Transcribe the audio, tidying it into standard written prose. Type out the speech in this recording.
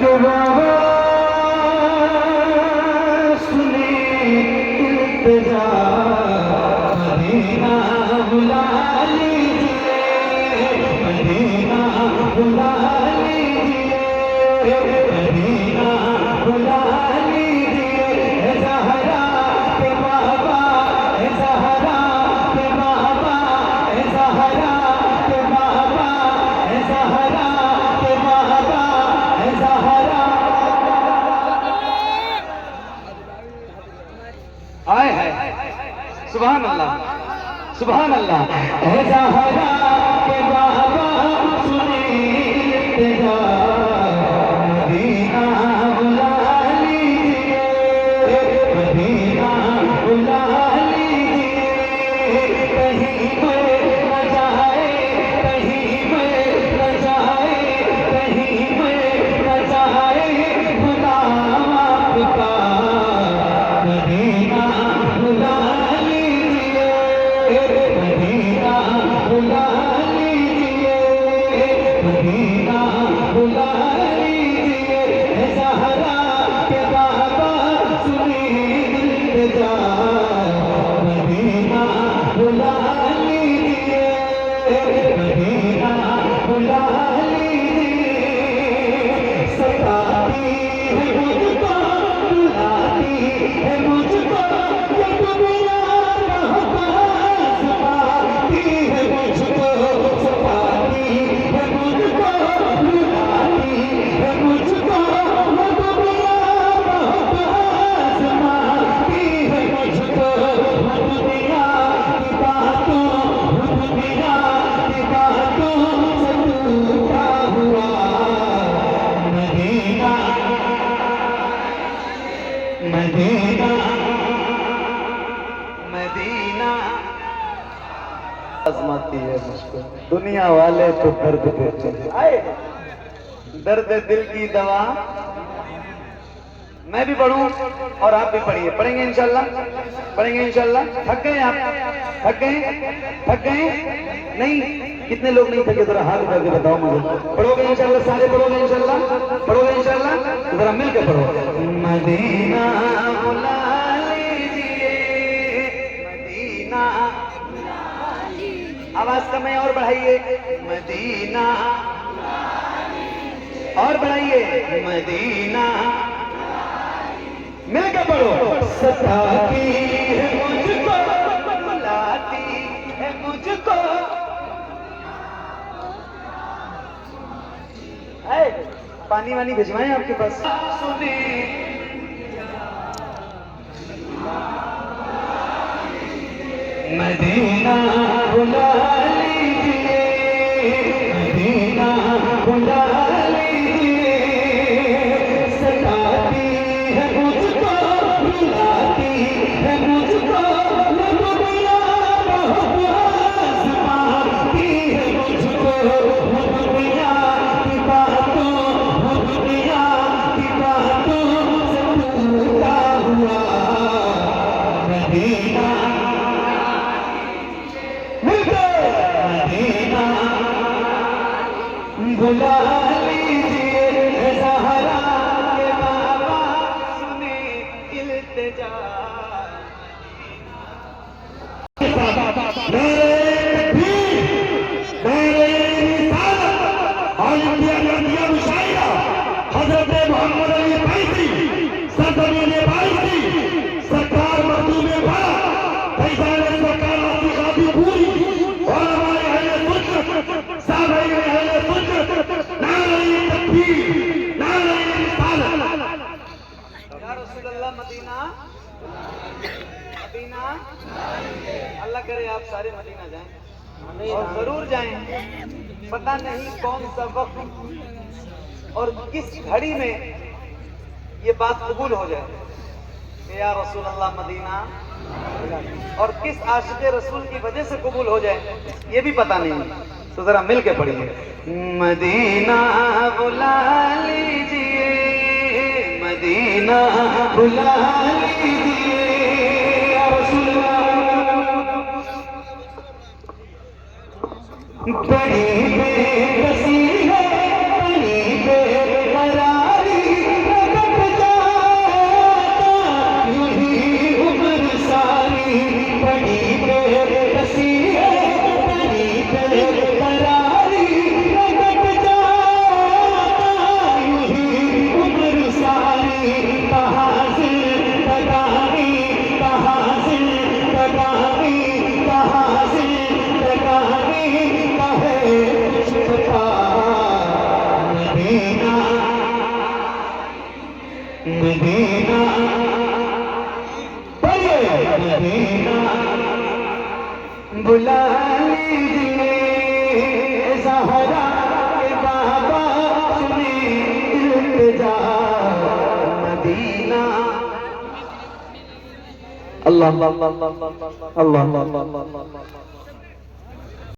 के बाबा सुने इल्तिजा, मदीना बुला लीजिए, मदीना बुला लीजिए, मदीना बुला लीजिए। ज़हरा के बाबा, ज़हरा के बाबा, ज़हरा के बाबा, ज़हरा के बाबा, ज़हरा। आए है सुभान अल्लाह, सुभान अल्लाह। ज़हरा के बाबा सुने इल्तिजा, मदीना बुला लीजिए, मदीना बुला लीजिए। कहीं मैं न जाए, कहीं मैं न जाए, कहीं मैं न जाए गुलाम आपका, मदीना बुला लीजिए, मदीना बुला लीजिए, मदीना बुला लीजिए। ज़हरा के बाबा सुने इल्तिजा, मदीना बुला लीजिए, मदीना बुला लीजिए। सताती है मुझको, बुलाती है मुझको, ये दुनिया कहाँ पास पाती है मुझको, सताती है मुझको, बुलाती है मुझको, ये दुनिया कहाँ पास पाती है मुझको। दुनिया की बातों, दुनिया की बातों से टूटा हुआ मदीना, मदीना, मदीना आजमाती है मुझको। दुनिया वाले तो दर्द देते हैं, आए दर्द दिल की दवा। मैं भी पढ़ूं और आप भी पढ़िए, पढ़ेंगे इंशाल्लाह, पढ़ेंगे इंशाल्लाह। थक गए आप? थक गए? थक गए नहीं? कितने लोग नहीं थके जरा हाथ उठा के बताओ मुझे। पढ़ोगे इंशाल्लाह? सारे पढ़ोगे इंशाल्लाह? पढ़ोगे इंशाल्लाह? जरा मिल के पढ़ो। मदीना बुला लीजिए, मदीना, आवाज कम है और बढ़ाइए, मदीना और बढ़ाइए, मदीना मिलकर पढ़ो। सताती है मुझको, बुलाती है मुझको। पानी वानी भिजवाएं आपके पास? सुने मदीना बुला लीजिए, मदीना बुला लीजिए। सताती है मुझको, बुलाती है मुझको, ये दुनिया बहुत पास पाती है मुझको। दुनिया की बातों, दुनिया की बातों से टूटा हुआ मदीना, मदीना बुला लीजिए। ज़हरा के बाबा सुने इल्तिजा, हज़रत मोहम्मद अली फैज़ी सरजमीन बाइसी सरकार मर्दू में भरा फैज़ान सरकार आपकी काफी पूरी और हमारे अहले सुन्नत साहब अहले सुन्नत नारे तकबीर नारे रिसालत। या रसूल अल्लाह मदीना, मदीना, अल्लाह करे आप सारे मदीना जाएं और जरूर जाएं। पता नहीं कौन सा वक्त और किस घड़ी में ये बात कबूल हो जाए कि या रसूल अल्लाह मदीना, और किस आशिक़े रसूल की वजह से कबूल हो जाए ये भी पता नहीं। तो जरा मिल के पढ़िए, मदीना बुला लीजिए, मदीना बुला लीजिए। या रसूल बड़ी बेबसी है, बड़ी बेकरारी ज़हरा के बाबा सुनी इल्तिजा मदीना। अल्लाह अल्लाह अल्लाह अल्लाह अल्लाह अल्लाह